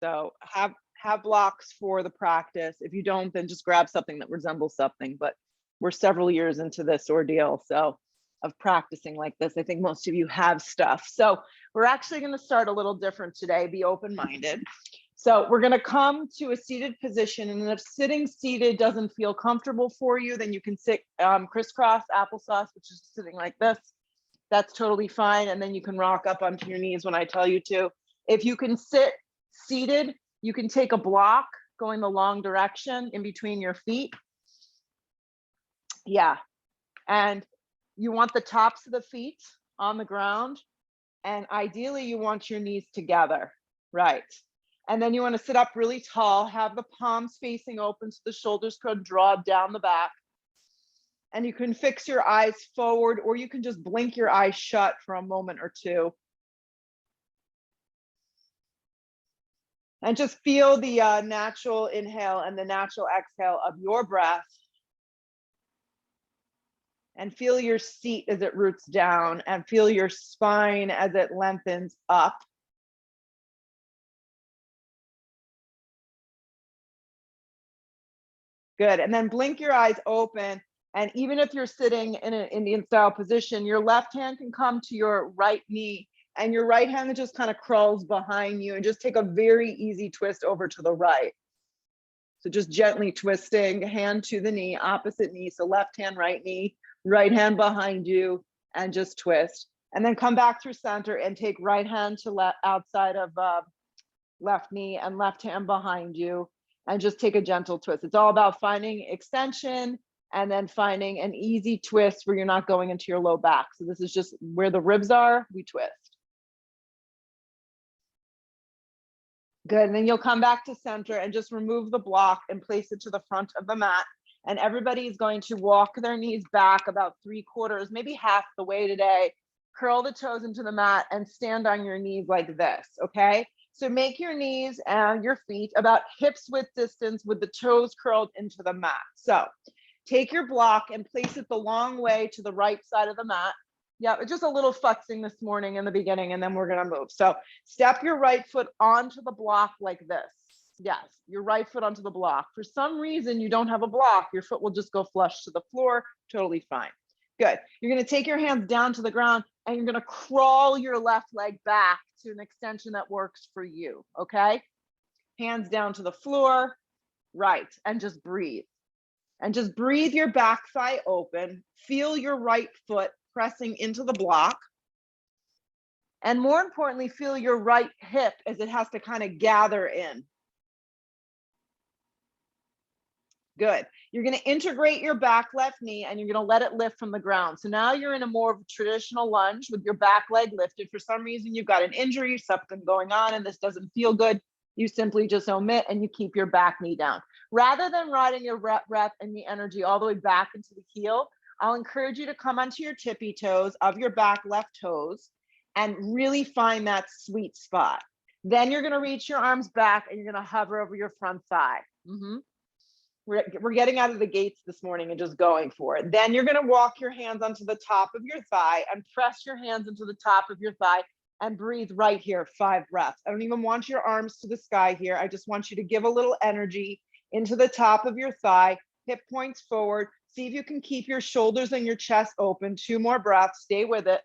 So have blocks for the practice. If you don't, then just grab something that resembles something. But we're several years into this ordeal, so of practicing like this. I think most of you have stuff. So we're actually going to start a little different today. Be open-minded. So we're going to come to a seated position, and if sitting seated doesn't feel comfortable for you, then you can sit crisscross applesauce, which is sitting like this. That's totally fine. And then you can rock up onto your knees when I tell you to. If you can sit seated, you can take a block going the long direction in between your feet. Yeah. And you want the tops of the feet on the ground. And ideally, you want your knees together. Right. And then you want to sit up really tall, have the palms facing open so the shoulders could draw down the back. And you can fix your eyes forward, or you can just blink your eyes shut for a moment or two. And just feel the natural inhale and the natural exhale of your breath. And feel your seat as it roots down, and feel your spine as it lengthens up. Good. And then blink your eyes open. And even if you're sitting in an Indian style position, your left hand can come to your right knee, and your right hand just kind of crawls behind you, and just take a very easy twist over to the right. So just gently twisting, hand to the knee, opposite knee. So left hand, right knee, right hand behind you, and just twist. And then come back through center and take right hand to left outside of left knee, and left hand behind you, and just take a gentle twist. It's all about finding extension and then finding an easy twist where you're not going into your low back. So this is just where the ribs are, we twist. Good. And then you'll come back to center and just remove the block and place it to the front of the mat. And everybody is going to walk their knees back about 3/4, maybe half the way today. Curl the toes into the mat and stand on your knees like this, okay? So make your knees and your feet about hips width distance with the toes curled into the mat. So take your block and place it the long way to the right side of the mat. Yeah, just a little futzing this morning in the beginning, and then we're gonna move. So step your right foot onto the block like this. Yes, your right foot onto the block. For some reason, you don't have a block, your foot will just go flush to the floor, totally fine. Good. You're gonna take your hands down to the ground, and you're gonna crawl your left leg back to an extension that works for you, okay? Hands down to the floor, right, and just breathe. And just breathe your back thigh open. Feel your right foot pressing into the block. And more importantly, feel your right hip as it has to kind of gather in. Good. You're going to integrate your back left knee, and you're going to let it lift from the ground. So now you're in a more of a traditional lunge with your back leg lifted. For some reason, you've got an injury, something going on, and this doesn't feel good. You simply just omit, and you keep your back knee down. Rather than riding your breath and the energy all the way back into the heel, I'll encourage you to come onto your tippy toes of your back left toes and really find that sweet spot. Then you're going to reach your arms back, and you're going to hover over your front thigh. We're getting out of the gates this morning and just going for it. Then you're going to walk your hands onto the top of your thigh and press your hands into the top of your thigh and breathe right here, 5 breaths. I don't even want your arms to the sky here. I just want you to give a little energy into the top of your thigh, hip points forward. See if you can keep your shoulders and your chest open. 2 more breaths, stay with it.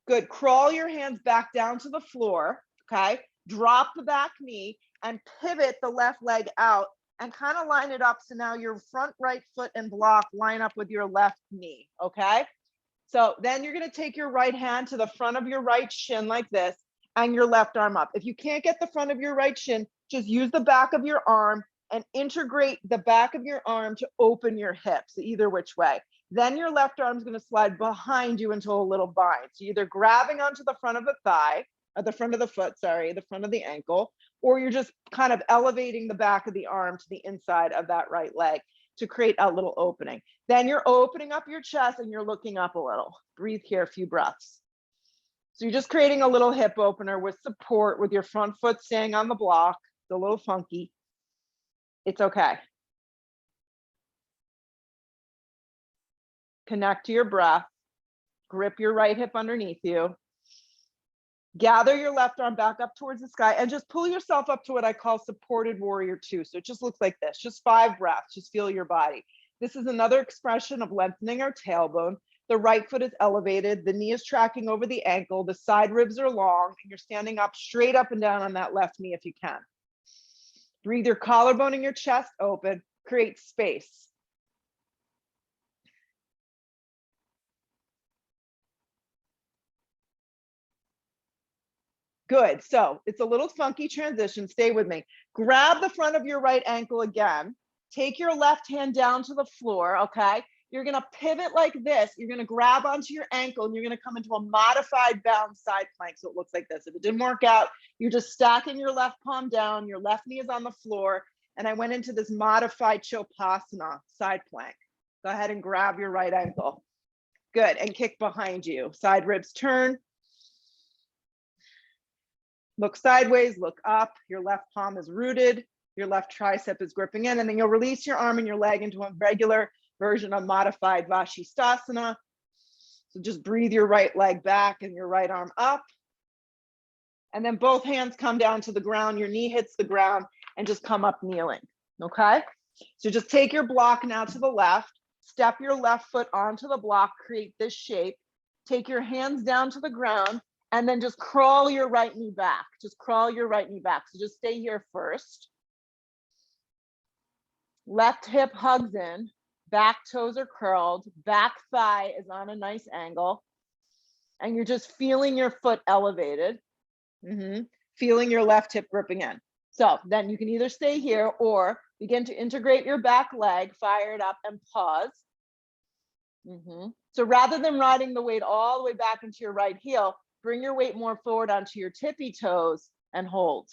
Good, crawl your hands back down to the floor, okay? Drop the back knee and pivot the left leg out and kind of line it up so now your front right foot and block line up with your left knee, okay? So then you're going to take your right hand to the front of your right shin like this and your left arm up. If you can't get the front of your right shin, just use the back of your arm and integrate the back of your arm to open your hips either which way. Then your left arm is going to slide behind you into a little bind. So either grabbing onto the front of the thigh, or the front of the foot, sorry, the front of the ankle, or you're just kind of elevating the back of the arm to the inside of that right leg to create a little opening. Then you're opening up your chest and you're looking up a little. Breathe here, a few breaths. So you're just creating a little hip opener with support with your front foot staying on the block. It's a little funky. It's okay. Connect to your breath. Grip your right hip underneath you. Gather your left arm back up towards the sky and just pull yourself up to what I call supported warrior two. So it just looks like this, just 5 breaths, just feel your body. This is another expression of lengthening our tailbone. The right foot is elevated, the knee is tracking over the ankle, the side ribs are long, and you're standing up straight up and down on that left knee if you can. Breathe your collarbone and your chest open, create space. Good, so it's a little funky transition, stay with me. Grab the front of your right ankle again, take your left hand down to the floor, okay? You're gonna pivot like this, you're gonna grab onto your ankle and you're gonna come into a modified bound side plank, so it looks like this. If it didn't work out, you're just stacking your left palm down, your left knee is on the floor, and I went into this modified Chilpasana side plank. Go ahead and grab your right ankle. Good, and kick behind you. Side ribs turn. Look sideways, look up, your left palm is rooted, your left tricep is gripping in, and then you'll release your arm and your leg into a regular version of modified Vashistasana. So just breathe your right leg back and your right arm up. And then both hands come down to the ground, your knee hits the ground, and just come up kneeling, okay? So just take your block now to the left, step your left foot onto the block, create this shape, take your hands down to the ground, and then just crawl your right knee back. Just crawl your right knee back. So just stay here first. Left hip hugs in, back toes are curled, back thigh is on a nice angle, and you're just feeling your foot elevated. Feeling your left hip gripping in. So then you can either stay here or begin to integrate your back leg, fire it up and pause. So rather than riding the weight all the way back into your right heel, bring your weight more forward onto your tippy toes and hold.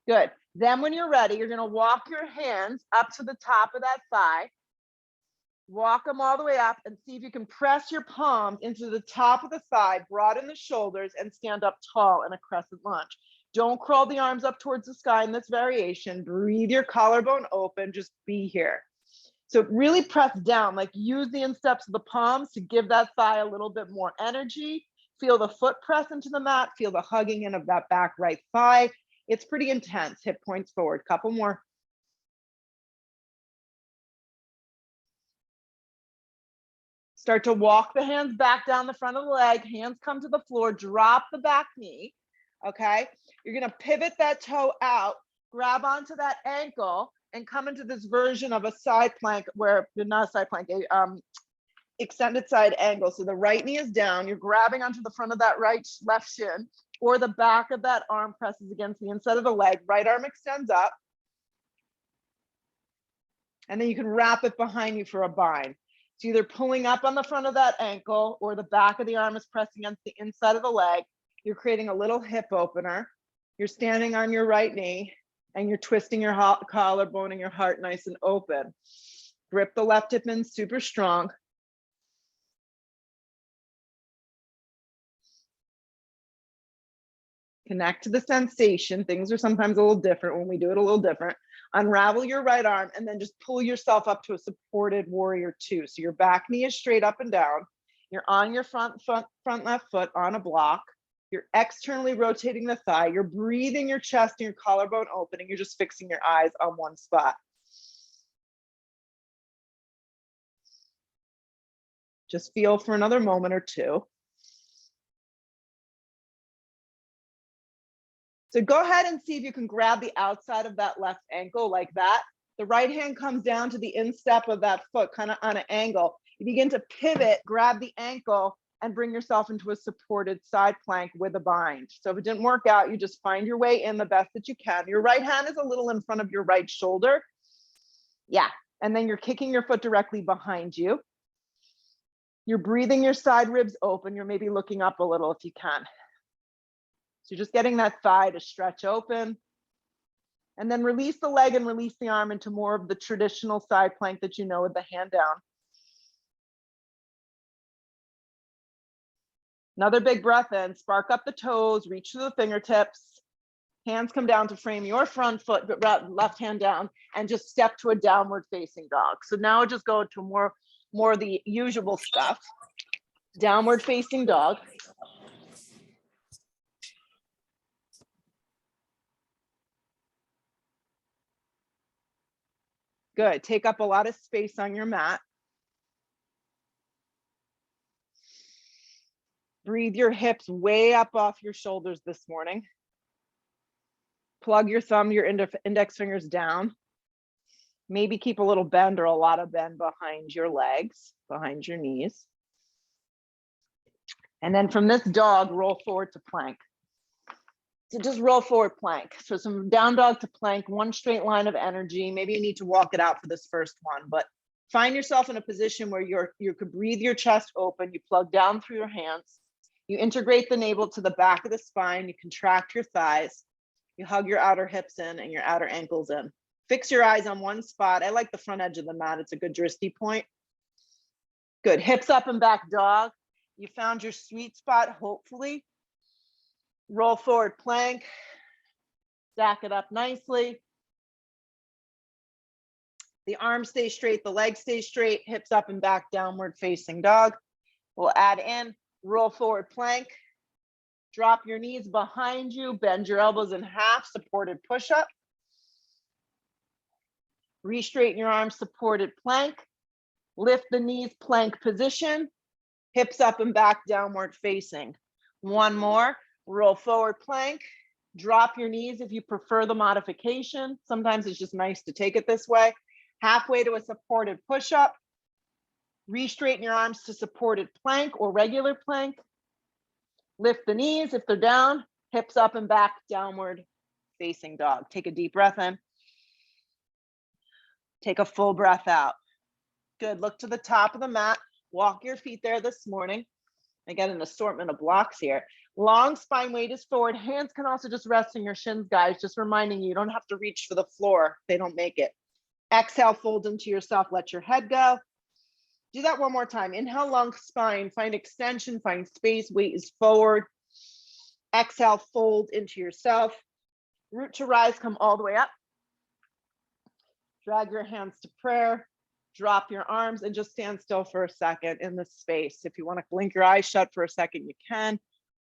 Good. Then when you're ready, you're gonna walk your hands up to the top of that thigh. Walk them all the way up and see if you can press your palms into the top of the thigh, broaden the shoulders, and stand up tall in a crescent lunge. Don't crawl the arms up towards the sky in this variation. Breathe your collarbone open, just be here. So really press down, like use the insteps of the palms to give that thigh a little bit more energy. Feel the foot press into the mat, feel the hugging in of that back right thigh. It's pretty intense, hip points forward, couple more. Start to walk the hands back down the front of the leg, hands come to the floor, drop the back knee, okay? You're gonna pivot that toe out, grab onto that ankle, and come into this version of a side plank where, not a side plank, extended side angle. So the right knee is down, you're grabbing onto the front of that left shin, or the back of that arm presses against the inside of the leg, right arm extends up, and then you can wrap it behind you for a bind. It's either pulling up on the front of that ankle or the back of the arm is pressing against the inside of the leg. You're creating a little hip opener. You're standing on your right knee and you're twisting your collarbone and your heart nice and open. Grip the left hip in super strong. Connect to the sensation. Things are sometimes a little different when we do it a little different. Unravel your right arm and then just pull yourself up to a supported warrior two. So your back knee is straight up and down. You're on your front left foot on a block. You're externally rotating the thigh. You're breathing your chest and your collarbone open, and you're just fixing your eyes on one spot. Just feel for another moment or two. So go ahead and see if you can grab the outside of that left ankle like that. The right hand comes down to the instep of that foot, kind of on an angle. You begin to pivot, grab the ankle, and bring yourself into a supported side plank with a bind. So if it didn't work out, you just find your way in the best that you can. Your right hand is a little in front of your right shoulder. Yeah, and then you're kicking your foot directly behind you. You're breathing your side ribs open. You're maybe looking up a little if you can. So you're just getting that thigh to stretch open. And then release the leg and release the arm into more of the traditional side plank that you know with the hand down. Another big breath in, spark up the toes, reach to the fingertips. Hands come down to frame your front foot, but left hand down, and just step to a downward facing dog. So now just go to more of the usual stuff. Downward facing dog. Good. Take up a lot of space on your mat. Breathe your hips way up off your shoulders this morning. Plug your thumb, your index fingers down. Maybe keep a little bend or a lot of bend behind your legs, behind your knees. And then from this dog, roll forward to plank. So just roll forward plank. So some down dog to plank, one straight line of energy. Maybe you need to walk it out for this first one, but find yourself in a position where you could breathe your chest open. You plug down through your hands. You integrate the navel to the back of the spine. You contract your thighs. You hug your outer hips in and your outer ankles in. Fix your eyes on one spot. I like the front edge of the mat. It's a good drishti point. Good. Hips up and back dog. You found your sweet spot, hopefully. Roll forward plank. Stack it up nicely. The arms stay straight, the legs stay straight, hips up and back, downward facing dog. We'll add in roll forward plank. Drop your knees behind you, bend your elbows in half, supported push-up. Re-straighten your arms, supported plank. Lift the knees, plank position. Hips up and back, downward facing. One more, roll forward plank. Drop your knees if you prefer the modification. Sometimes it's just nice to take it this way. Halfway to a supported push-up. Re-straighten your arms to supported plank or regular plank. Lift the knees if they're down, hips up and back, downward facing dog. Take a deep breath in. Take a full breath out. Good, look to the top of the mat. Walk your feet there this morning. I got an assortment of blocks here. Long spine, weight is forward. Hands can also just rest in your shins, guys. Just reminding you, you don't have to reach for the floor. They don't make it. Exhale, fold into yourself. Let your head go. Do that one more time. Inhale, long spine. Find extension, find space. Weight is forward. Exhale, fold into yourself. Root to rise, come all the way up. Drag your hands to prayer. Drop your arms and just stand still for a second in this space. If you want to blink your eyes shut for a second, you can,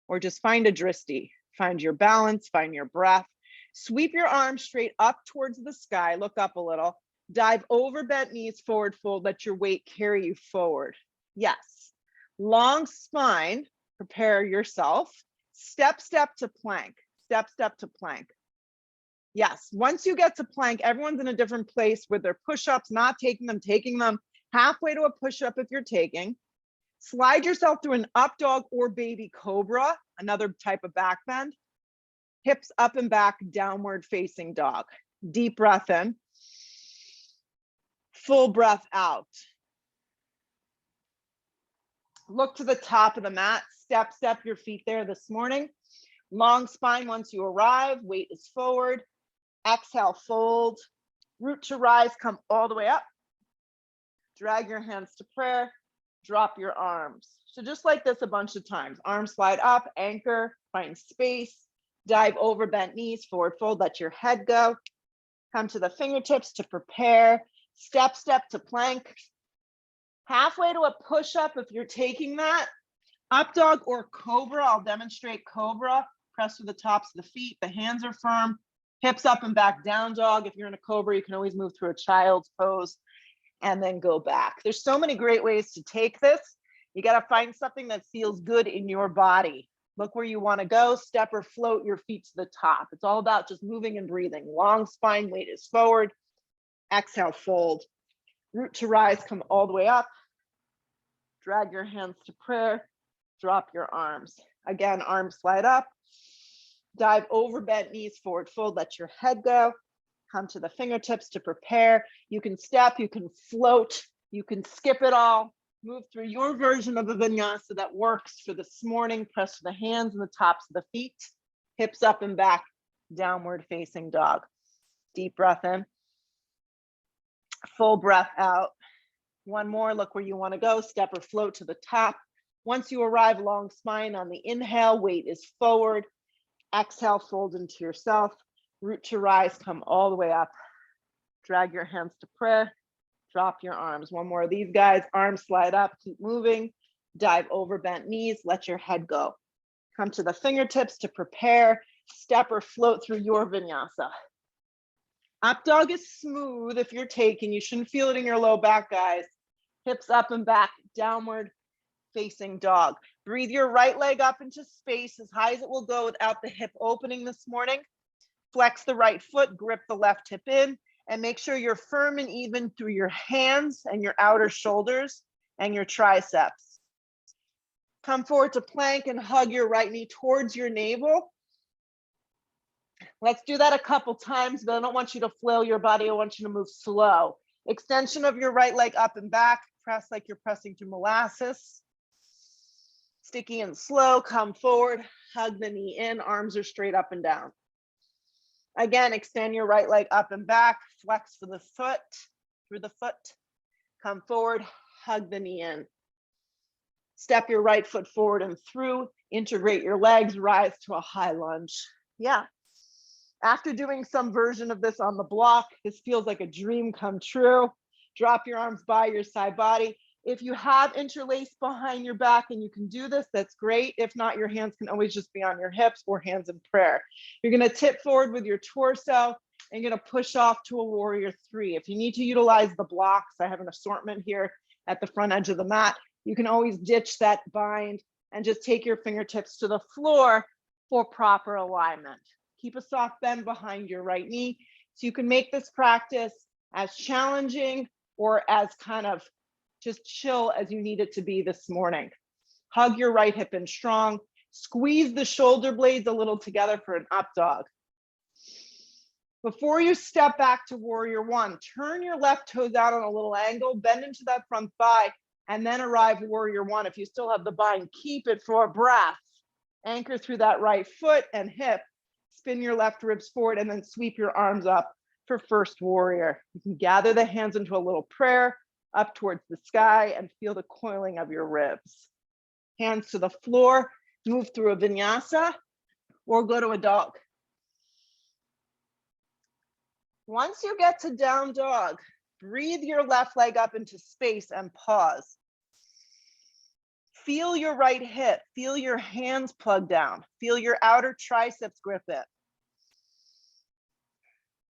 or just find a drishti. Find your balance, find your breath. Sweep your arms straight up towards the sky. Look up a little. Dive over bent knees, forward fold. Let your weight carry you forward. Yes. Long spine, prepare yourself. Step, step to plank. Step, step to plank. Yes, once you get to plank, everyone's in a different place with their push-ups, not taking them halfway to a push-up if you're taking. Slide yourself to an up dog or baby cobra, another type of back bend. Hips up and back, downward facing dog. Deep breath in. Full breath out. Look to the top of the mat. Step, step your feet there this morning. Long spine once you arrive. Weight is forward. Exhale, fold. Root to rise, come all the way up. Drag your hands to prayer. Drop your arms. So just like this a bunch of times. Arms slide up, anchor, find space. Dive over bent knees, forward fold, let your head go. Come to the fingertips to prepare. Step, step to plank. Halfway to a push-up if you're taking that. Up dog or cobra, I'll demonstrate cobra. Press with the tops of the feet, the hands are firm. Hips up and back, down dog. If you're in a cobra, you can always move through a child's pose and then go back. There's so many great ways to take this. You gotta find something that feels good in your body. Look where you wanna go, step or float your feet to the top. It's all about just moving and breathing. Long spine, weight is forward. Exhale, fold. Root to rise, come all the way up. Drag your hands to prayer. Drop your arms. Again, arms slide up. Dive over bent knees, forward fold, let your head go. Come to the fingertips to prepare. You can step, you can float, you can skip it all. Move through your version of a vinyasa that works for this morning. Press the hands and the tops of the feet. Hips up and back, downward facing dog. Deep breath in. Full breath out. One more, look where you want to go. Step or float to the top. Once you arrive, long spine on the inhale, weight is forward. Exhale, fold into yourself. Root to rise, come all the way up. Drag your hands to prayer. Drop your arms. One more of these guys. Arms slide up, keep moving. Dive over bent knees, let your head go. Come to the fingertips to prepare. Step or float through your vinyasa. Up dog is smooth if you're taking. You shouldn't feel it in your low back, guys. Hips up and back, downward facing dog. Breathe your right leg up into space as high as it will go without the hip opening this morning. Flex the right foot, grip the left hip in, and make sure you're firm and even through your hands and your outer shoulders and your triceps. Come forward to plank and hug your right knee towards your navel. Let's do that a couple times, but I don't want you to flail your body. I want you to move slow. Extension of your right leg up and back. Press like you're pressing through molasses. Sticky and slow, come forward, hug the knee in, arms are straight up and down. Again, extend your right leg up and back, flex for the foot, through the foot. Come forward, hug the knee in. Step your right foot forward and through, integrate your legs, rise to a high lunge. Yeah. After doing some version of this on the block, this feels like a dream come true. Drop your arms by your side body. If you have interlaced behind your back and you can do this, that's great. If not, your hands can always just be on your hips or hands in prayer. You're gonna tip forward with your torso and you're gonna push off to a warrior three. If you need to utilize the blocks, I have an assortment here at the front edge of the mat. You can always ditch that bind and just take your fingertips to the floor for proper alignment. Keep a soft bend behind your right knee so you can make this practice as challenging or as kind of just chill as you need it to be this morning. Hug your right hip in strong. Squeeze the shoulder blades a little together for an up dog. Before you step back to warrior one, turn your left toes out on a little angle, bend into that front thigh, and then arrive warrior one. If you still have the bind, keep it for a breath. Anchor through that right foot and hip. Spin your left ribs forward and then sweep your arms up for first warrior. You can gather the hands into a little prayer up towards the sky and feel the coiling of your ribs. Hands to the floor, move through a vinyasa or go to a dog. Once you get to down dog, breathe your left leg up into space and pause. Feel your right hip, feel your hands plug down, feel your outer triceps grip it.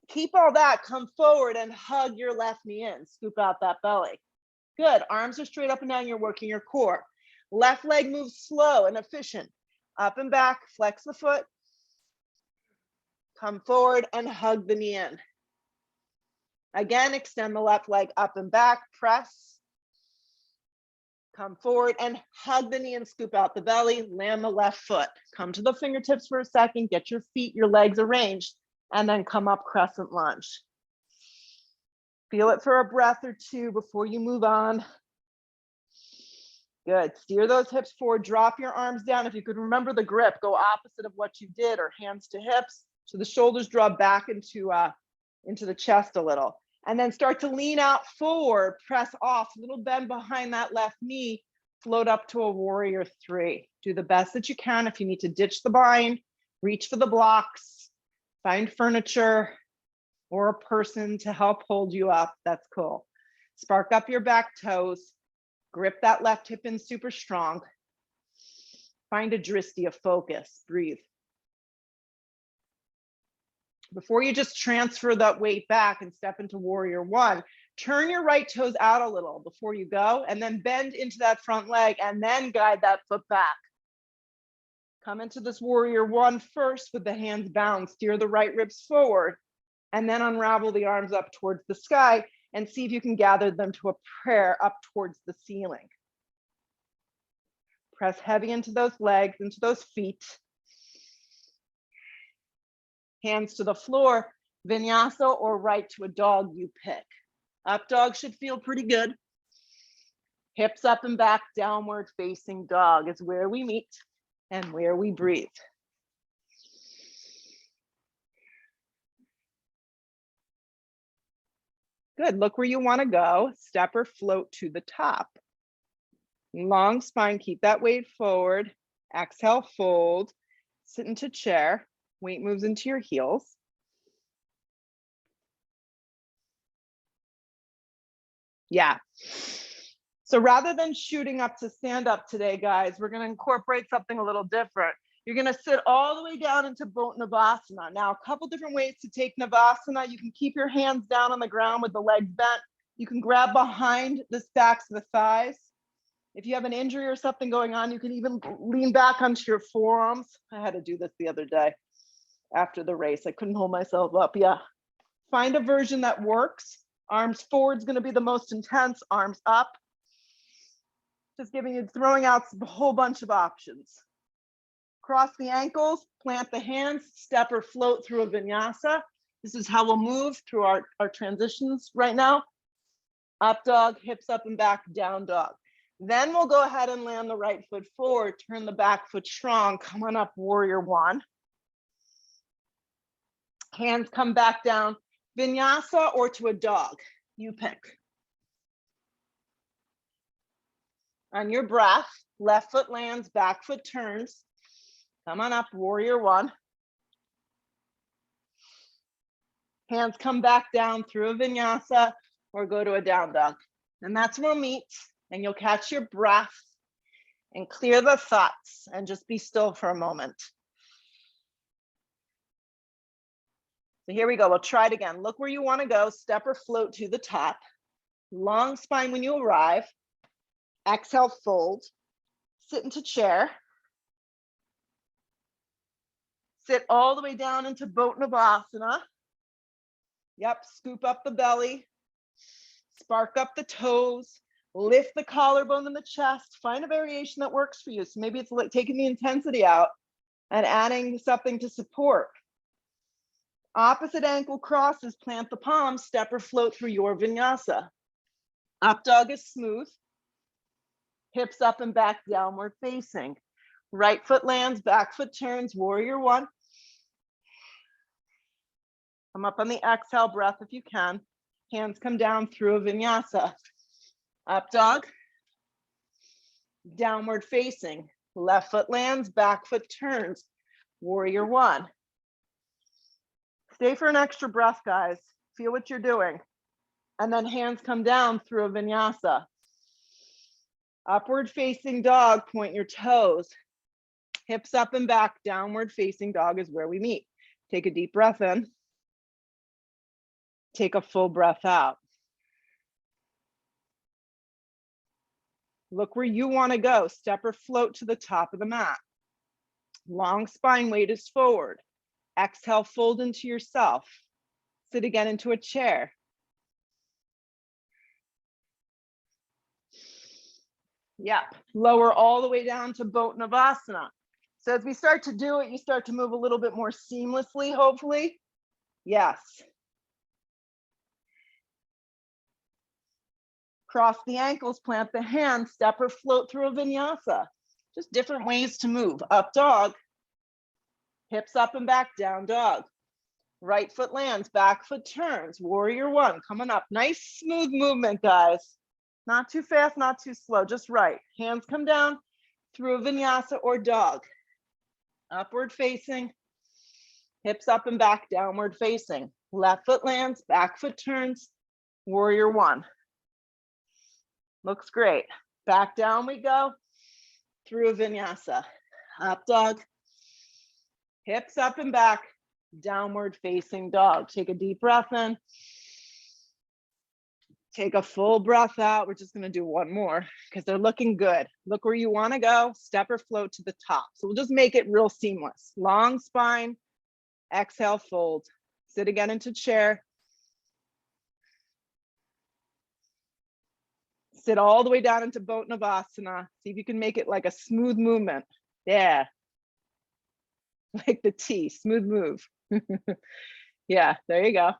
Keep all that, come forward and hug your left knee in, scoop out that belly. Good, arms are straight up and down, you're working your core. Left leg moves slow and efficient. Up and back, flex the foot. Come forward and hug the knee in. Again, extend the left leg up and back, press. Come forward and hug the knee and scoop out the belly, land the left foot. Come to the fingertips for a second, get your feet, your legs arranged, and then come up crescent lunge. Feel it for a breath or two before you move on. Good, steer those hips forward, drop your arms down. If you could remember the grip, go opposite of what you did or hands to hips. So the shoulders draw back into the chest a little. And then start to lean out forward, press off, little bend behind that left knee, float up to a warrior three. Do the best that you can. If you need to ditch the bind, reach for the blocks, find furniture or a person to help hold you up, that's cool. Spark up your back toes, grip that left hip in super strong. Find a drishti, a focus, breathe. Before you just transfer that weight back and step into warrior one, turn your right toes out a little before you go and then bend into that front leg and then guide that foot back. Come into this warrior one first with the hands bound, steer the right ribs forward and then unravel the arms up towards the sky and see if you can gather them to a prayer up towards the ceiling. Press heavy into those legs, into those feet. Hands to the floor, vinyasa or right to a dog, you pick. Up dog should feel pretty good. Hips up and back, downward facing dog is where we meet and where we breathe. Good, look where you wanna go. Step or float to the top. Long spine, keep that weight forward. Exhale, fold, sit into chair. Weight moves into your heels. Yeah. So rather than shooting up to stand up today, guys, we're going to incorporate something a little different. You're gonna sit all the way down into Navasana. Now, a couple different ways to take Navasana. You can keep your hands down on the ground with the legs bent. You can grab behind the backs of the thighs. If you have an injury or something going on, you can even lean back onto your forearms. I had to do this the other day after the race. I couldn't hold myself up. Yeah. Find a version that works. Arms forward is going to be the most intense. Arms up. Just throwing out a whole bunch of options. Cross the ankles, plant the hands, step or float through a vinyasa. This is how we'll move through our transitions right now. Up dog, hips up and back, down dog. Then we'll go ahead and land the right foot forward, turn the back foot strong, come on up, warrior one. Hands come back down, vinyasa or to a dog, you pick. On your breath, left foot lands, back foot turns. Come on up, warrior one. Hands come back down through a vinyasa or go to a down dog. And that's where we'll meet, and you'll catch your breath and clear the thoughts and just be still for a moment. So here we go, we'll try it again. Look where you wanna go, step or float to the top. Long spine when you arrive. Exhale, fold. Sit into chair. Sit all the way down into Navasana. Yep, scoop up the belly. Spark up the toes. Lift the collarbone and the chest. Find a variation that works for you. So maybe it's like taking the intensity out and adding something to support. Opposite ankle crosses, plant the palms, step or float through your vinyasa. Up dog is smooth. Hips up and back, downward facing. Right foot lands, back foot turns, warrior one. Come up on the exhale, breath if you can. Hands come down through a vinyasa. Up dog. Downward facing. Left foot lands, back foot turns. Warrior one. Stay for an extra breath, guys. Feel what you're doing. And then hands come down through a vinyasa. Upward facing dog, point your toes. Hips up and back, downward facing dog is where we meet. Take a deep breath in. Take a full breath out. Look where you want to go. Step or float to the top of the mat. Long spine, weight is forward. Exhale, fold into yourself. Sit again into a chair. Yep, lower all the way down to Navasana. So as we start to do it, you start to move a little bit more seamlessly, hopefully. Yes. Cross the ankles, plant the hands, step or float through a vinyasa. Just different ways to move. Up dog, hips up and back, down dog. Right foot lands, back foot turns, warrior one, coming up. Nice smooth movement, guys. Not too fast, not too slow, just right. Hands come down through a vinyasa or dog. Upward facing, hips up and back, downward facing. Left foot lands, back foot turns, warrior one. Looks great. Back down we go through a vinyasa. Up dog, hips up and back, downward facing dog. Take a deep breath in. Take a full breath out. We're just going to do one more because they're looking good. Look where you want to go. Step or float to the top. So we'll just make it real seamless. Long spine. Exhale, fold. Sit again into chair. Sit all the way down into Navasana. See if you can make it like a smooth movement. Yeah. Like the T, smooth move. Yeah, there you go.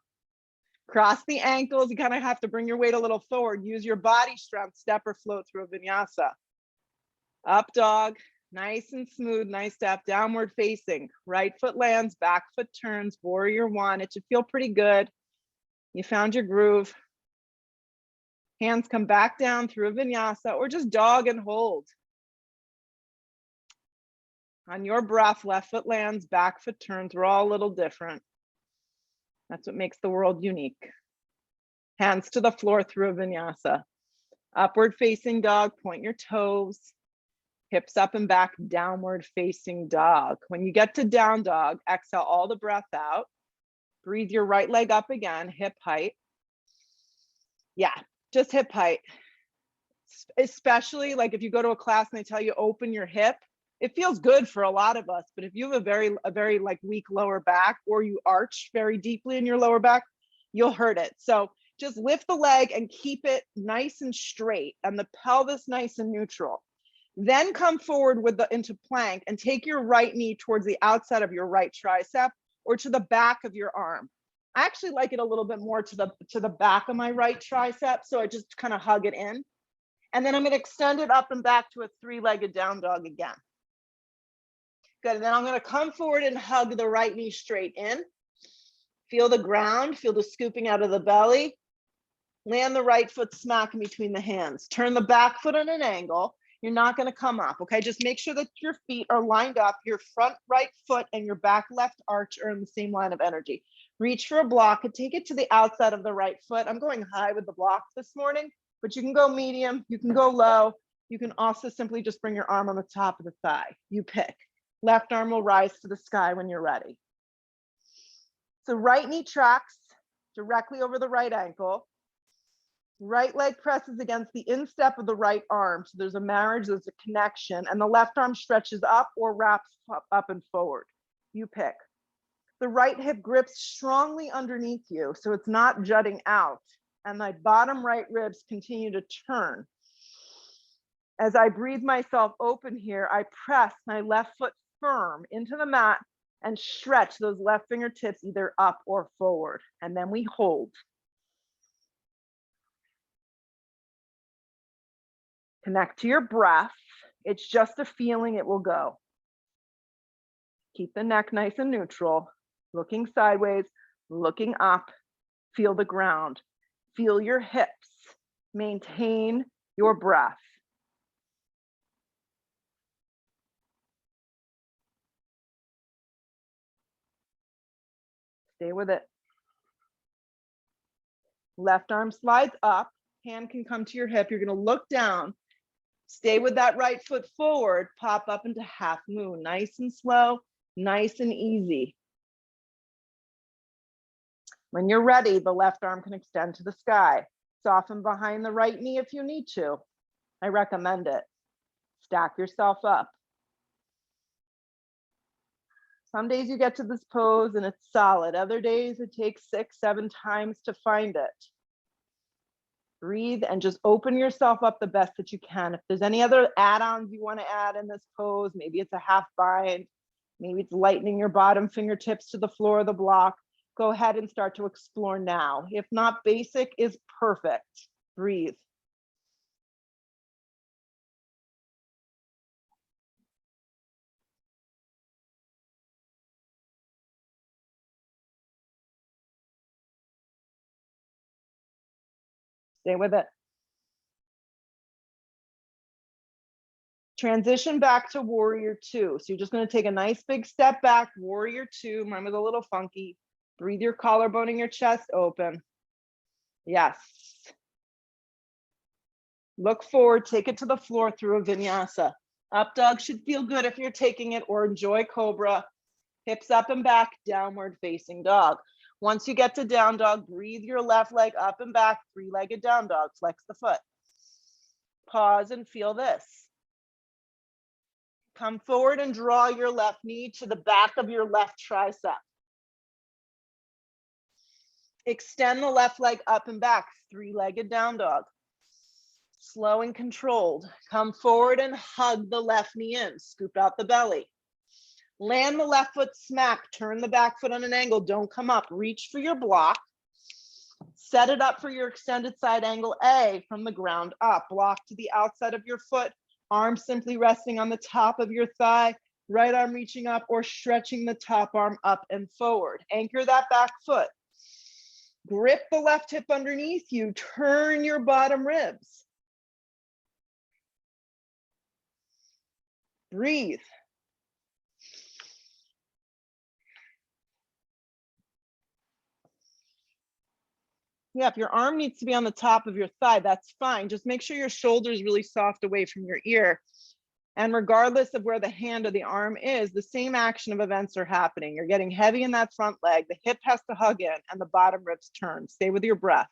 Cross the ankles. You kind of have to bring your weight a little forward. Use your body strength. Step or float through a vinyasa. Up dog. Nice and smooth. Nice step. Downward facing. Right foot lands. Back foot turns. Warrior one. It should feel pretty good. You found your groove. Hands come back down through a vinyasa or just dog and hold. On your breath, left foot lands, back foot turns. We're all a little different. That's what makes the world unique. Hands to the floor through a vinyasa. Upward facing dog, point your toes. Hips up and back, downward facing dog. When you get to down dog, exhale all the breath out. Breathe your right leg up again, hip height. Yeah, just hip height. Especially like if you go to a class and they tell you open your hip, it feels good for a lot of us, but if you have a very like weak lower back, or you arch very deeply in your lower back, you'll hurt it. So just lift the leg and keep it nice and straight and the pelvis nice and neutral. Then come forward into plank and take your right knee towards the outside of your right tricep or to the back of your arm. I actually like it a little bit more to the back of my right tricep, so I just kind of hug it in. And then I'm going to extend it up and back to a three-legged down dog again. Good, and then I'm going to come forward and hug the right knee straight in. Feel the ground, feel the scooping out of the belly. Land the right foot smack in between the hands. Turn the back foot on an angle. You're not going to come up, okay? Just make sure that your feet are lined up. Your front right foot and your back left arch are in the same line of energy. Reach for a block and take it to the outside of the right foot. I'm going high with the block this morning, but you can go medium, you can go low. You can also simply just bring your arm on the top of the thigh. You pick. Left arm will rise to the sky when you're ready. So right knee tracks directly over the right ankle. Right leg presses against the instep of the right arm. So there's a marriage, there's a connection, and the left arm stretches up or wraps up and forward. You pick. The right hip grips strongly underneath you, so it's not jutting out. And my bottom right ribs continue to turn. As I breathe myself open here, I press my left foot firm into the mat and stretch those left fingertips either up or forward. And then we hold. Connect to your breath. It's just a feeling, it will go. Keep the neck nice and neutral, looking sideways, looking up, feel the ground, feel your hips, maintain your breath. Stay with it. Left arm slides up, hand can come to your hip. You're going to look down. Stay with that right foot forward, pop up into half moon. Nice and slow, nice and easy. When you're ready, the left arm can extend to the sky. Soften behind the right knee if you need to. I recommend it. Stack yourself up. Some days you get to this pose and it's solid. Other days it takes 6, 7 times to find it. Breathe and just open yourself up the best that you can. If there's any other add-ons you want to add in this pose, maybe it's a half bind, maybe it's lightening your bottom fingertips to the floor of the block, go ahead and start to explore now. If not, basic is perfect. Breathe. Stay with it. Transition back to warrior two. So you're just going to take a nice big step back, warrior two. Mine was a little funky. Breathe your collarbone and your chest open. Yes. Look forward, take it to the floor through a vinyasa. Up dog should feel good if you're taking it, or enjoy cobra. Hips up and back, downward facing dog. Once you get to down dog, breathe your left leg up and back, three-legged down dog, flex the foot. Pause and feel this. Come forward and draw your left knee to the back of your left tricep. Extend the left leg up and back, three-legged down dog. Slow and controlled. Come forward and hug the left knee in, scoop out the belly. Land the left foot smack, turn the back foot on an angle, don't come up, reach for your block. Set it up for your extended side angle A from the ground up. Block to the outside of your foot, arm simply resting on the top of your thigh, right arm reaching up or stretching the top arm up and forward. Anchor that back foot. Grip the left hip underneath you, turn your bottom ribs. Breathe. Yeah, if your arm needs to be on the top of your thigh, that's fine. Just make sure your shoulder is really soft away from your ear. And regardless of where the hand or the arm is, the same action of events are happening. You're getting heavy in that front leg, the hip has to hug in and the bottom ribs turn. Stay with your breath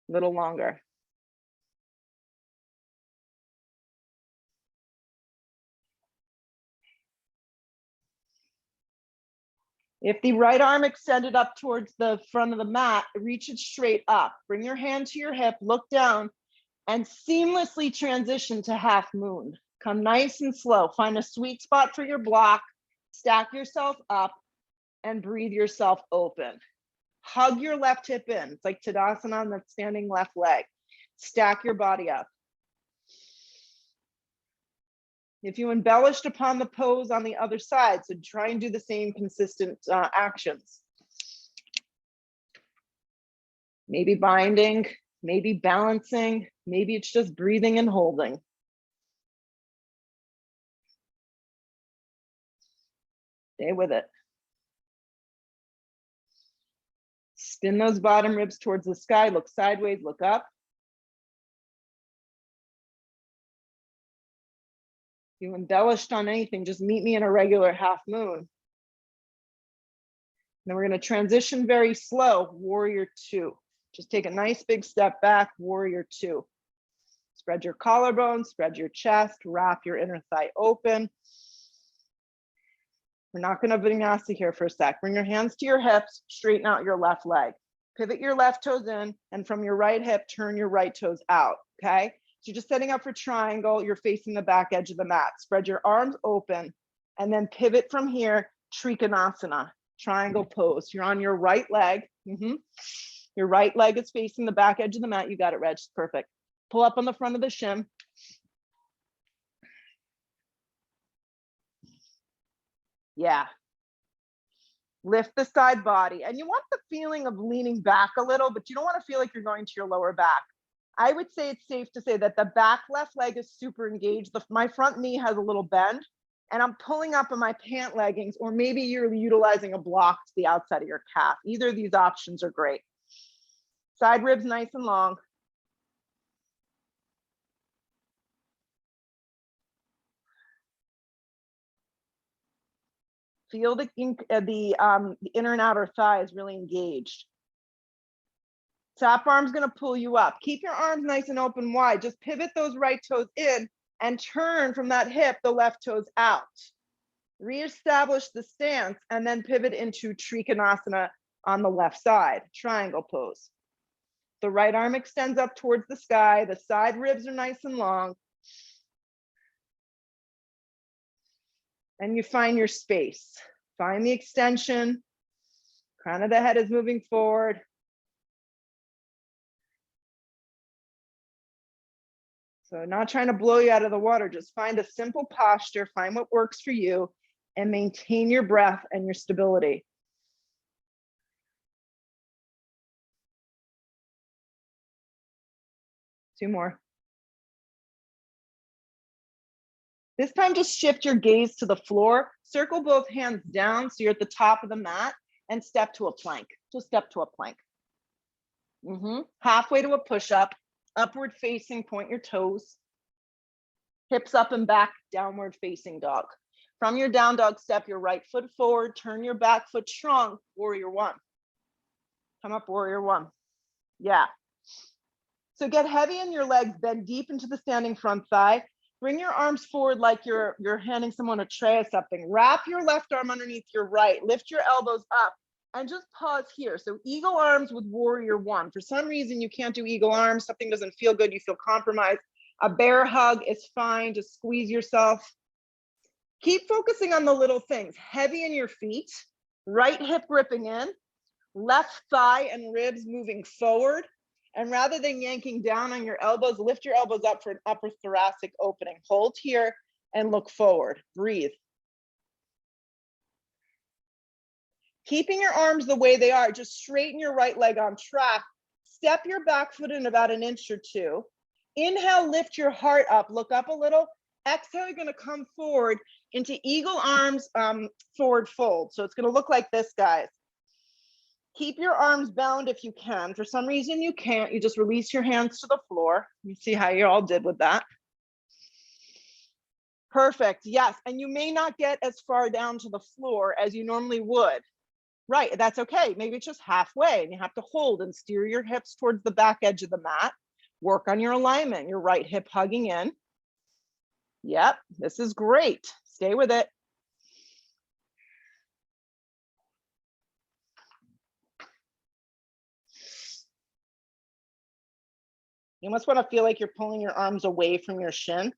a little longer. If the right arm extended up towards the front of the mat, reach it straight up. Bring your hand to your hip, look down, and seamlessly transition to half moon. Come nice and slow. Find a sweet spot for your block, stack yourself up, and breathe yourself open. Hug your left hip in. It's like Tadasana on the standing left leg. Stack your body up. If you embellished upon the pose on the other side, so try and do the same consistent actions. Maybe binding, maybe balancing, maybe it's just breathing and holding. Stay with it. Spin those bottom ribs towards the sky, look sideways, look up. If you embellished on anything, just meet me in a regular half moon. Then we're going to transition very slow, warrior two. Just take a nice big step back, warrior two. Spread your collarbone, spread your chest, wrap your inner thigh open. We're not going to vinyasa here for a sec. Bring your hands to your hips, straighten out your left leg. Pivot your left toes in, and from your right hip, turn your right toes out, okay? So you're just setting up for triangle, you're facing the back edge of the mat. Spread your arms open, and then pivot from here, Triconasana, triangle pose. You're on your right leg. Your right leg is facing the back edge of the mat. You got it, Reg, perfect. Pull up on the front of the shin. Yeah. Lift the side body. And you want the feeling of leaning back a little, but you don't want to feel like you're going to your lower back. I would say it's safe to say that the back left leg is super engaged. My front knee has a little bend, and I'm pulling up on my pant leggings, or maybe you're utilizing a block to the outside of your calf. Either of these options are great. Side ribs nice and long. Feel the inner and outer thighs really engaged. Top arm's gonna pull you up. Keep your arms nice and open wide. Just pivot those right toes in and turn from that hip, the left toes out. Reestablish the stance and then pivot into Triconasana on the left side, triangle pose. The right arm extends up towards the sky. The side ribs are nice and long. And you find your space. Find the extension. Crown of the head is moving forward. So not trying to blow you out of the water, just find a simple posture, find what works for you, and maintain your breath and your stability. Two more. This time, just shift your gaze to the floor, circle both hands down so you're at the top of the mat, and step to a plank. Just step to a plank. Halfway to a push-up, upward facing, point your toes. Hips up and back, downward facing dog. From your down dog, step your right foot forward, turn your back foot strong, warrior one. Come up, warrior one. Yeah. So get heavy in your legs, bend deep into the standing front thigh. Bring your arms forward like you're handing someone a tray of something. Wrap your left arm underneath your right. Lift your elbows up and just pause here. So eagle arms with warrior one. For some reason, you can't do eagle arms. Something doesn't feel good. You feel compromised. A bear hug is fine. Just squeeze yourself. Keep focusing on the little things. Heavy in your feet. Right hip gripping in. Left thigh and ribs moving forward. And rather than yanking down on your elbows, lift your elbows up for an upper thoracic opening. Hold here and look forward. Breathe. Keeping your arms the way they are, just straighten your right leg on track. Step your back foot in about an inch or two. Inhale, lift your heart up, look up a little. Exhale, you're gonna come forward into eagle arms, forward fold. So it's gonna look like this, guys. Keep your arms bound if you can. For some reason you can't, you just release your hands to the floor. You see how you all did with that. Perfect. Yes. And you may not get as far down to the floor as you normally would. Right. That's okay. Maybe it's just halfway and you have to hold and steer your hips towards the back edge of the mat. Work on your alignment, your right hip hugging in. Yep. This is great. Stay with it. You must want to feel like you're pulling your arms away from your shin.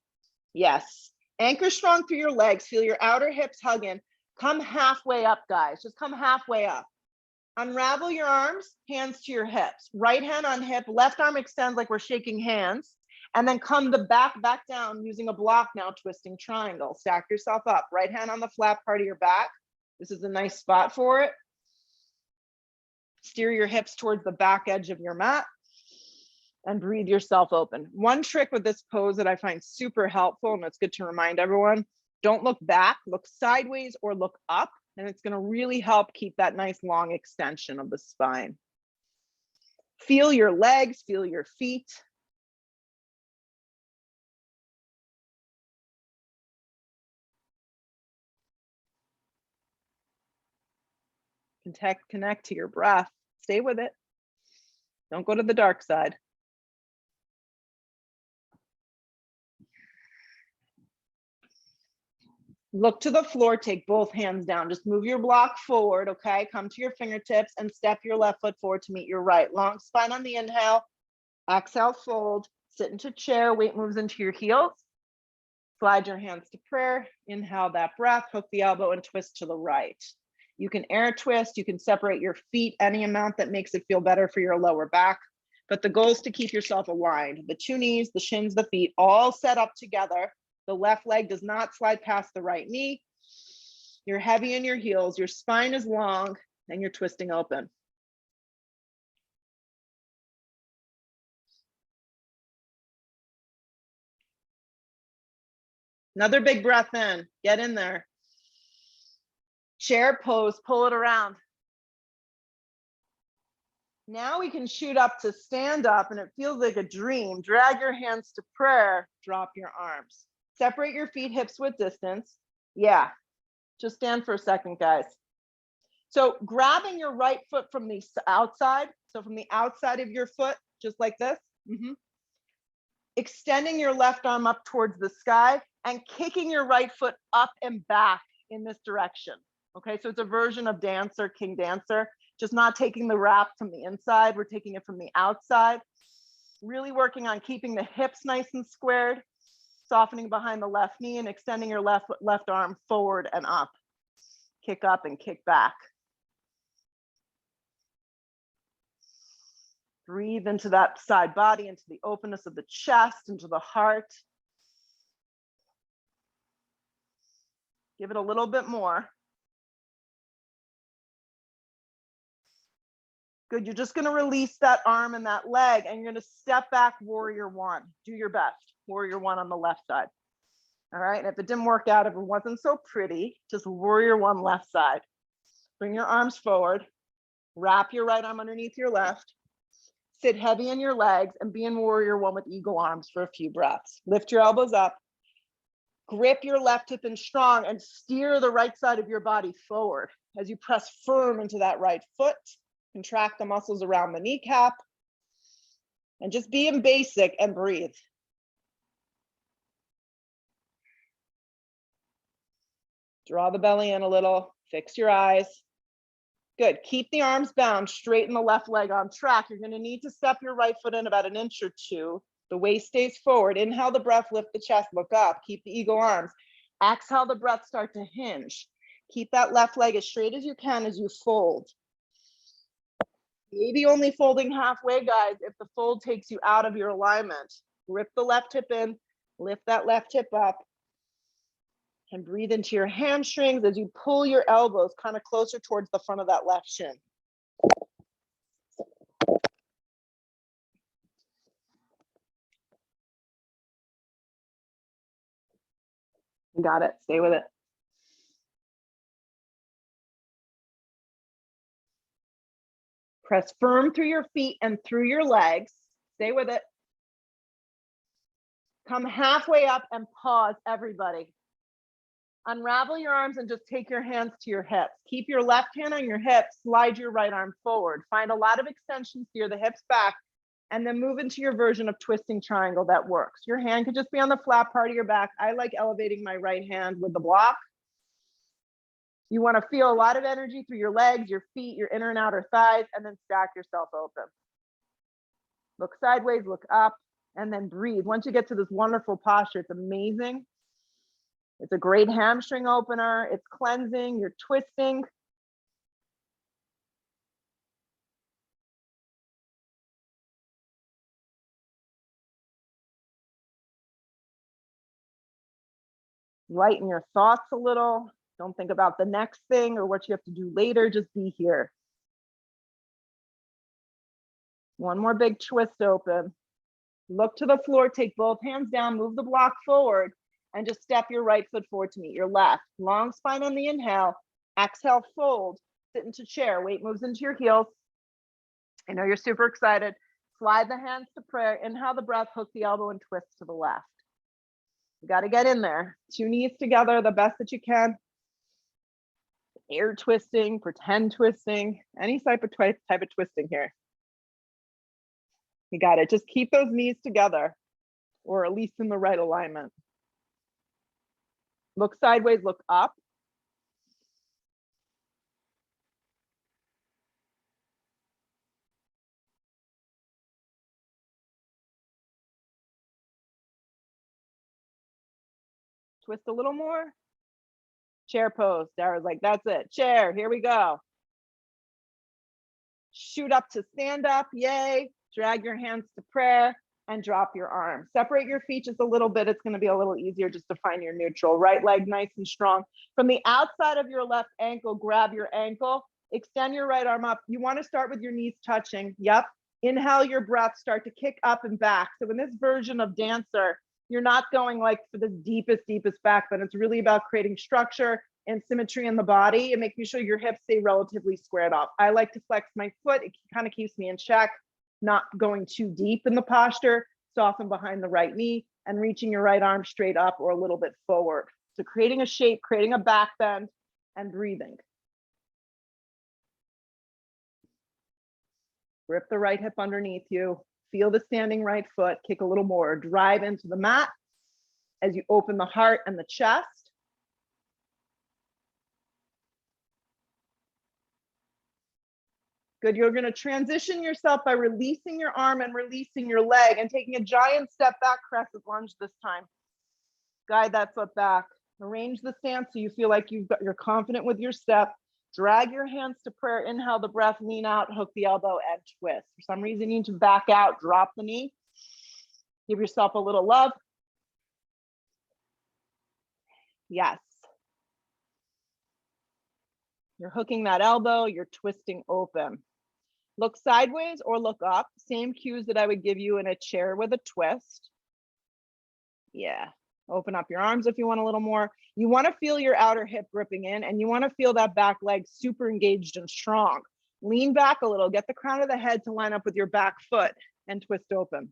Yes. Anchor strong through your legs. Feel your outer hips hugging. Come halfway up, guys. Just come halfway up. Unravel your arms, hands to your hips. Right hand on hip, left arm extends like we're shaking hands. And then come the back down using a block now, twisting triangle. Stack yourself up. Right hand on the flat part of your back. This is a nice spot for it. Steer your hips towards the back edge of your mat. And breathe yourself open. One trick with this pose that I find super helpful, and it's good to remind everyone, don't look back, look sideways or look up, and it's gonna really help keep that nice long extension of the spine. Feel your legs, feel your feet. Connect to your breath. Stay with it. Don't go to the dark side. Look to the floor, take both hands down. Just move your block forward, okay? Come to your fingertips and step your left foot forward to meet your right. Long spine on the inhale. Exhale, fold. Sit into chair, weight moves into your heels. Slide your hands to prayer. Inhale that breath, hook the elbow and twist to the right. You can air twist, you can separate your feet any amount that makes it feel better for your lower back. But the goal is to keep yourself aligned. The two knees, the shins, the feet, all set up together. The left leg does not slide past the right knee. You're heavy in your heels, your spine is long, and you're twisting open. Another big breath in, get in there. Chair pose, pull it around. Now we can shoot up to stand up, and it feels like a dream. Drag your hands to prayer, drop your arms. Separate your feet hips width distance. Yeah, just stand for a second, guys. So grabbing your right foot from the outside, so from the outside of your foot, just like this. Extending your left arm up towards the sky and kicking your right foot up and back in this direction. Okay, so it's a version of dancer, king dancer, just not taking the wrap from the inside, we're taking it from the outside. Really working on keeping the hips nice and squared, softening behind the left knee and extending your left arm forward and up. Kick up and kick back. Breathe into that side body, into the openness of the chest, into the heart. Give it a little bit more. Good, you're just gonna release that arm and that leg and you're gonna step back, warrior one. Do your best, warrior one on the left side. All right, and if it didn't work out, if it wasn't so pretty, just warrior one left side. Bring your arms forward, wrap your right arm underneath your left, sit heavy in your legs and be in warrior one with eagle arms for a few breaths. Lift your elbows up, grip your left hip in strong and steer the right side of your body forward as you press firm into that right foot. Contract the muscles around the kneecap and just be in basic and breathe. Draw the belly in a little, fix your eyes. Good, keep the arms bound, straighten the left leg on track. You're gonna need to step your right foot in about an inch or two. The waist stays forward. Inhale the breath, lift the chest, look up, keep the eagle arms. Exhale the breath, start to hinge. Keep that left leg as straight as you can as you fold. Maybe only folding halfway, guys, if the fold takes you out of your alignment. Grip the left hip in, lift that left hip up, and breathe into your hamstrings as you pull your elbows kind of closer towards the front of that left shin. Got it, stay with it. Press firm through your feet and through your legs. Stay with it. Come halfway up and pause, everybody. Unravel your arms and just take your hands to your hips. Keep your left hand on your hips, slide your right arm forward. Find a lot of extensions here, the hips back, and then move into your version of twisting triangle that works. Your hand could just be on the flat part of your back. I like elevating my right hand with the block. You want to feel a lot of energy through your legs, your feet, your inner and outer thighs, and then stack yourself open. Look sideways, look up, and then breathe. Once you get to this wonderful posture, it's amazing. It's a great hamstring opener. It's cleansing, you're twisting. Lighten your thoughts a little. Don't think about the next thing or what you have to do later. Just be here. One more big twist open. Look to the floor, take both hands down, move the block forward, and just step your right foot forward to meet your left. Long spine on the inhale. Exhale, fold, sit into chair. Weight moves into your heels. I know you're super excited. Slide the hands to prayer. Inhale the breath, hook the elbow, and twist to the left. You got to get in there. 2 knees together, the best that you can. Air twisting, pretend twisting, any type of twisting here. You got it. Just keep those knees together, or at least in the right alignment. Look sideways, look up. Twist a little more. Chair pose. Dara's like, that's it. Chair, here we go. Shoot up to stand up, yay. Drag your hands to prayer and drop your arms. Separate your feet just a little bit. It's gonna be a little easier just to find your neutral. Right leg nice and strong. From the outside of your left ankle, grab your ankle, extend your right arm up. You wanna start with your knees touching, yep. Inhale your breath, start to kick up and back. So in this version of dancer, you're not going like for the deepest back, but it's really about creating structure and symmetry in the body and making sure your hips stay relatively squared off. I like to flex my foot. It kind of keeps me in check, not going too deep in the posture, soften behind the right knee and reaching your right arm straight up or a little bit forward. So creating a shape, creating a back bend and breathing. Grip the right hip underneath you. Feel the standing right foot, kick a little more, drive into the mat as you open the heart and the chest. Good, you're gonna transition yourself by releasing your arm and releasing your leg and taking a giant step back crescent lunge this time. Guide that foot back. Arrange the stance so you feel like you're confident with your step. Drag your hands to prayer, inhale the breath, lean out, hook the elbow and twist. For some reason you need to back out, drop the knee. Give yourself a little love. Yes. You're hooking that elbow, you're twisting open. Look sideways or look up. Same cues that I would give you in a chair with a twist. Yeah. Open up your arms if you want a little more. You want to feel your outer hip gripping in and you want to feel that back leg super engaged and strong. Lean back a little, get the crown of the head to line up with your back foot and twist open.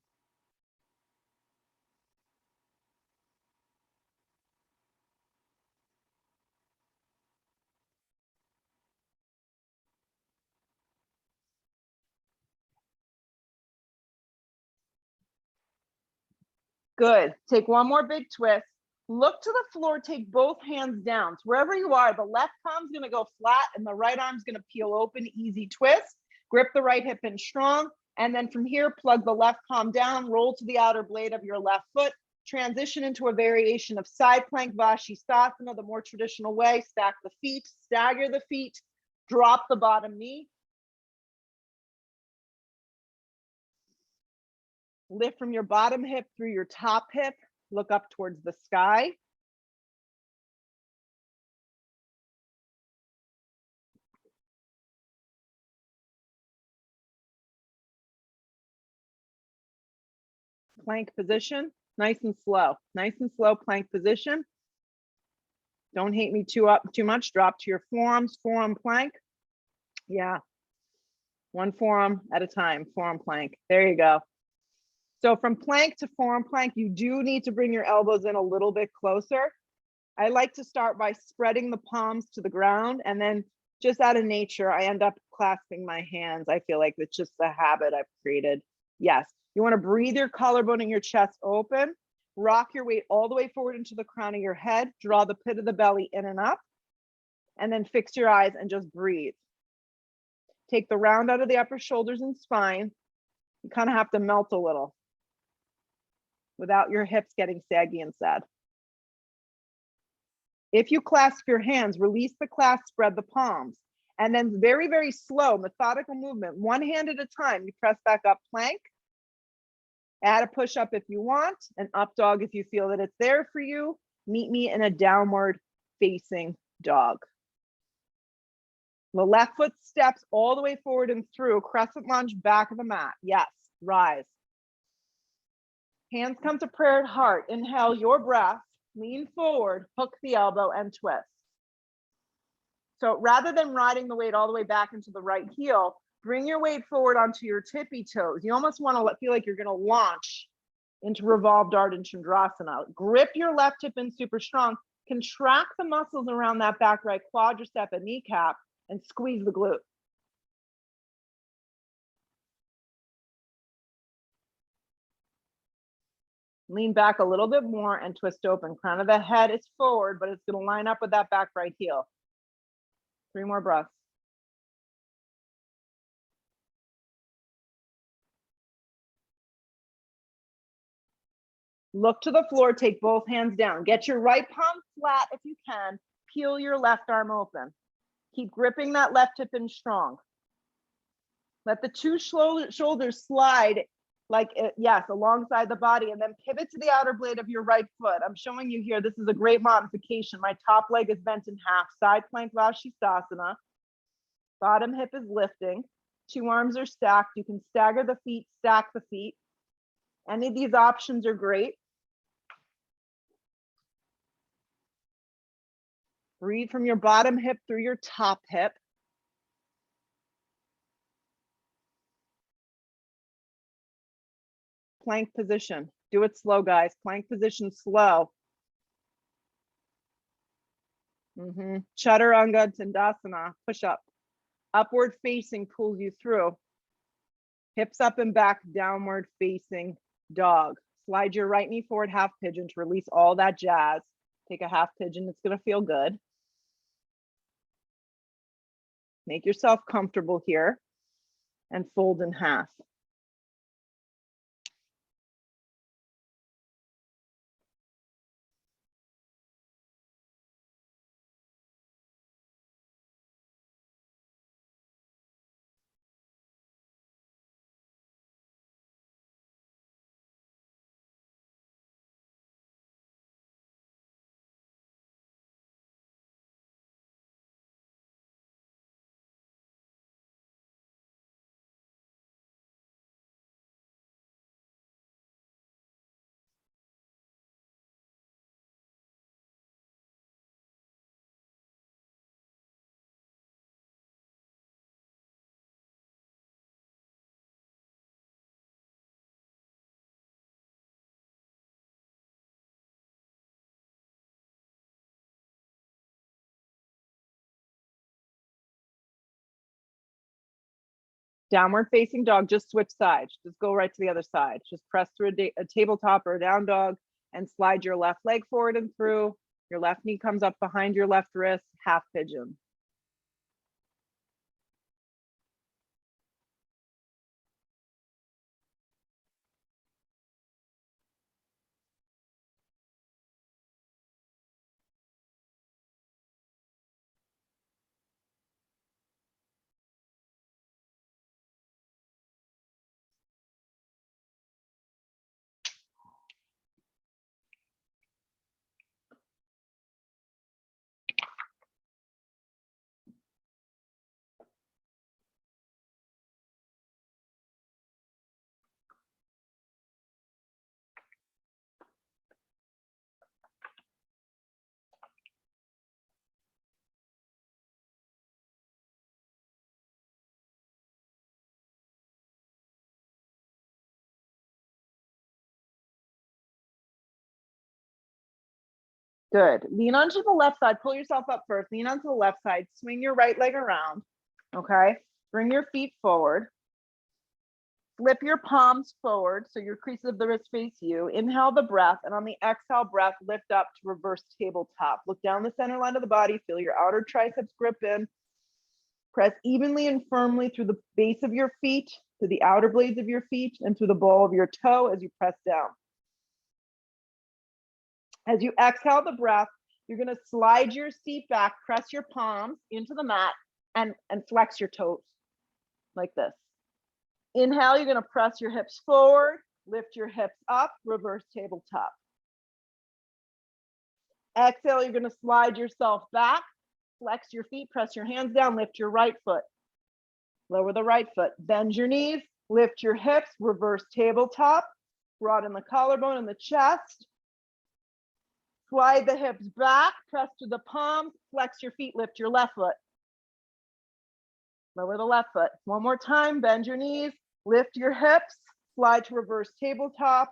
Good. Take one more big twist. Look to the floor, take both hands down. So wherever you are, the left palm's gonna go flat and the right arm's gonna peel open, easy twist. Grip the right hip in strong. And then from here, plug the left palm down, roll to the outer blade of your left foot, transition into a variation of side plank, Vashistasana, the more traditional way. Stack the feet, stagger the feet, drop the bottom knee. Lift from your bottom hip through your top hip. Look up towards the sky. Plank position, nice and slow plank position. Don't hate me too much. Drop to your forearms, forearm plank. Yeah, one forearm at a time, forearm plank. There you go. So from plank to forearm plank, you do need to bring your elbows in a little bit closer. I like to start by spreading the palms to the ground, and then just out of nature, I end up clasping my hands. I feel like it's just a habit I've created. Yes, you want to breathe your collarbone and your chest open. Rock your weight all the way forward into the crown of your head. Draw the pit of the belly in and up, and then fix your eyes and just breathe. Take the round out of the upper shoulders and spine. You kind of have to melt a little without your hips getting saggy and sad. If you clasp your hands, release the clasp, spread the palms, and then very, very slow, methodical movement, one hand at a time. You press back up, plank. Add a push-up if you want, an up dog if you feel that it's there for you. Meet me in a downward facing dog. The left foot steps all the way forward and through, crescent lunge, back of the mat. Yes, rise. Hands come to prayer at heart. Inhale your breath, lean forward, hook the elbow and twist. So rather than riding the weight all the way back into the right heel, bring your weight forward onto your tippy toes. You almost want to feel like you're going to launch into revolved dart and Chandrasana. Grip your left hip in super strong. Contract the muscles around that back right quadricep and kneecap and squeeze the glute. Lean back a little bit more and twist open. Crown of the head is forward, but it's going to line up with that back right heel. 3 more breaths. Look to the floor, take both hands down. Get your right palm flat if you can. Peel your left arm open. Keep gripping that left hip in strong. Let the 2 shoulders slide like, yes, alongside the body, and then pivot to the outer blade of your right foot. I'm showing you here, this is a great modification. My top leg is bent in half, side plank Vashistasana. Bottom hip is lifting. 2 arms are stacked. You can stagger the feet, stack the feet. Any of these options are great. Breathe from your bottom hip through your top hip. Plank position. Do it slow, guys. Plank position slow. Chaturanga Tandasana, push up. Upward facing pulls you through. Hips up and back, downward facing dog. Slide your right knee forward, half pigeon to release all that jazz. Take a half pigeon, it's gonna feel good. Make yourself comfortable here and fold in half. Downward facing dog, just switch sides. Just go right to the other side. Just press through a tabletop or a down dog and slide your left leg forward and through. Your left knee comes up behind your left wrist, half pigeon. Good. Lean onto the left side. Pull yourself up first. Lean onto the left side. Swing your right leg around. Okay. Bring your feet forward. Flip your palms forward so your creases of the wrist face you. Inhale the breath, and on the exhale breath, lift up to reverse tabletop. Look down the center line of the body. Feel your outer triceps grip in. Press evenly and firmly through the base of your feet, to the outer blades of your feet, and through the ball of your toe as you press down. As you exhale the breath, you're going to slide your seat back, press your palms into the mat, and flex your toes like this. Inhale, you're going to press your hips forward, lift your hips up, reverse tabletop. Exhale, you're going to slide yourself back, flex your feet, press your hands down, lift your right foot. Lower the right foot, bend your knees, lift your hips, reverse tabletop, broaden the collarbone and the chest. Slide the hips back, press to the palms, flex your feet, lift your left foot. Lower the left foot. One more time, bend your knees, lift your hips, slide to reverse tabletop.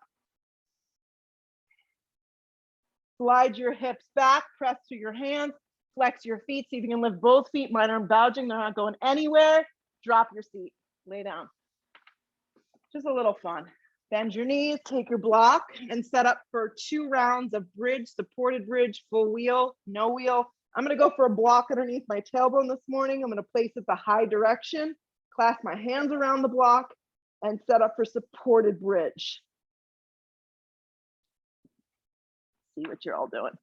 Slide your hips back, press to your hands, flex your feet. See if you can lift both feet. Mine are gouging, they're not going anywhere. Drop your seat, lay down. Just a little fun. Bend your knees, take your block, and set up for 2 rounds of bridge, supported bridge, full wheel, no wheel. I'm gonna go for a block underneath my tailbone this morning. I'm gonna place it the high direction, clasp my hands around the block, and set up for supported bridge. See what you're all doing.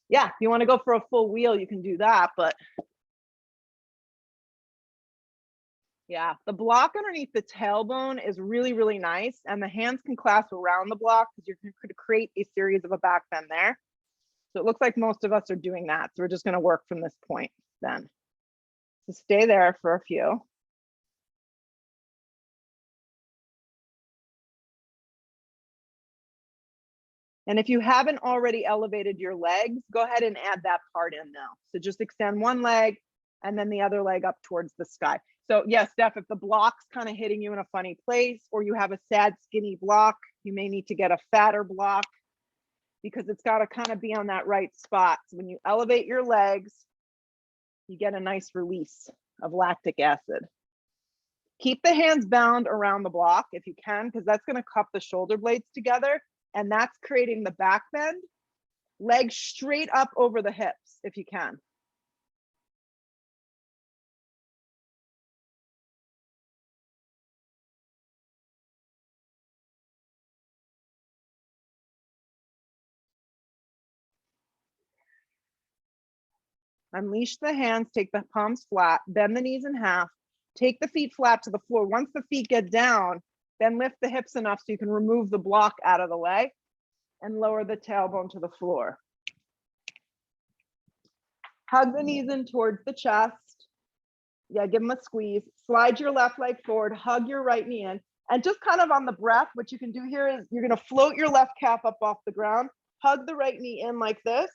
Yeah, if you wanna go for a full wheel, you can do that, but yeah, the block underneath the tailbone is really, really nice. And the hands can clasp around the block because you're going to create a series of a back bend there. So it looks like most of us are doing that. So we're just going to work from this point then. So stay there for a few. And if you haven't already elevated your legs, go ahead and add that part in now. So just extend one leg and then the other leg up towards the sky. So yes, Steph, if the block's kind of hitting you in a funny place or you have a sad skinny block, you may need to get a fatter block because it's got to kind of be on that right spot. So when you elevate your legs, you get a nice release of lactic acid. Keep the hands bound around the block if you can, because that's going to cup the shoulder blades together. And that's creating the back bend. Legs straight up over the hips if you can. Unleash the hands, take the palms flat, bend the knees in half, take the feet flat to the floor. Once the feet get down, then lift the hips enough so you can remove the block out of the way and lower the tailbone to the floor. Hug the knees in towards the chest. Yeah, give them a squeeze. Slide your left leg forward, hug your right knee in. And just kind of on the breath, what you can do here is you're gonna float your left calf up off the ground, hug the right knee in like this.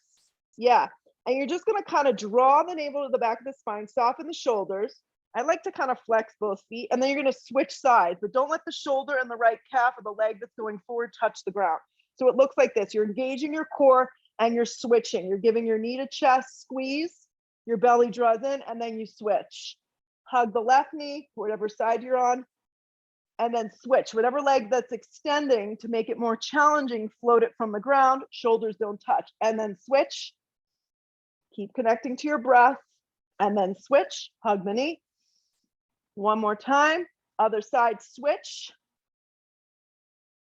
Yeah, and you're just gonna kind of draw the navel to the back of the spine, soften the shoulders. I like to kind of flex both feet, and then you're gonna switch sides, but don't let the shoulder and the right calf or the leg that's going forward touch the ground. So it looks like this. You're engaging your core and you're switching. You're giving your knee to chest squeeze, your belly draws in, and then you switch. Hug the left knee, whatever side you're on, and then switch. Whatever leg that's extending to make it more challenging, float it from the ground, shoulders don't touch, and then switch. Keep connecting to your breath, and then switch, hug the knee. One more time, other side, switch,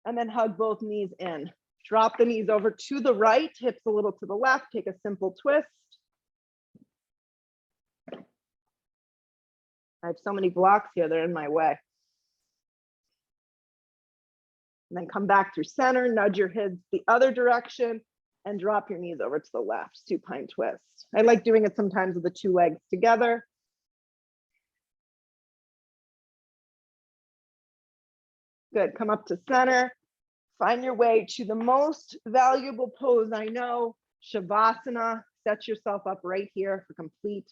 and then hug both knees in. Drop the knees over to the right, hips a little to the left, take a simple twist. I have so many blocks here, they're in my way. And then come back through center, nudge your hips the other direction, and drop your knees over to the left, supine twist. I like doing it sometimes with the 2 legs together. Good, come up to center. Find your way to the most valuable pose I know, Shavasana. Set yourself up right here for complete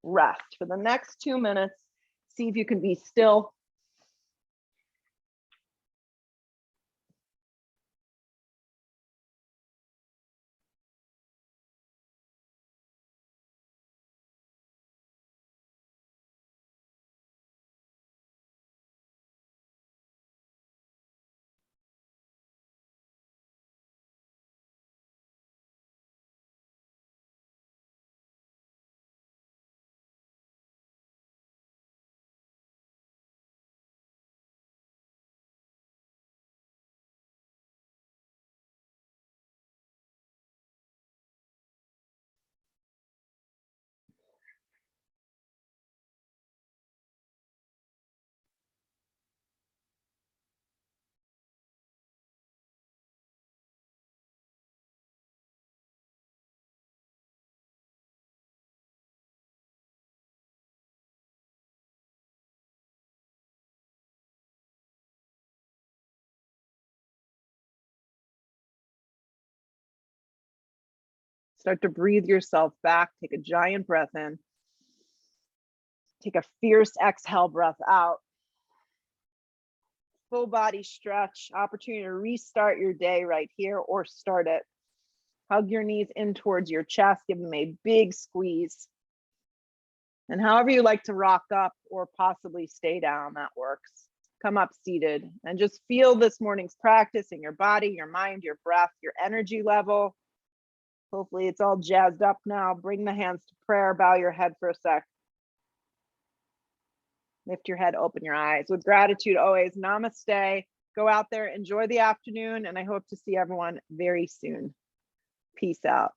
rest. For the next 2 minutes, see if you can be still. Start to breathe yourself back. Take a giant breath in. Take a fierce exhale breath out. Full body stretch, opportunity to restart your day right here or start it. Hug your knees in towards your chest, give them a big squeeze. And however you like to rock up or possibly stay down, that works. Come up seated and just feel this morning's practice in your body, your mind, your breath, your energy level. Hopefully it's all jazzed up now. Bring the hands to prayer, bow your head for a sec. Lift your head, open your eyes. With gratitude always, namaste. Go out there, enjoy the afternoon, and I hope to see everyone very soon. Peace out.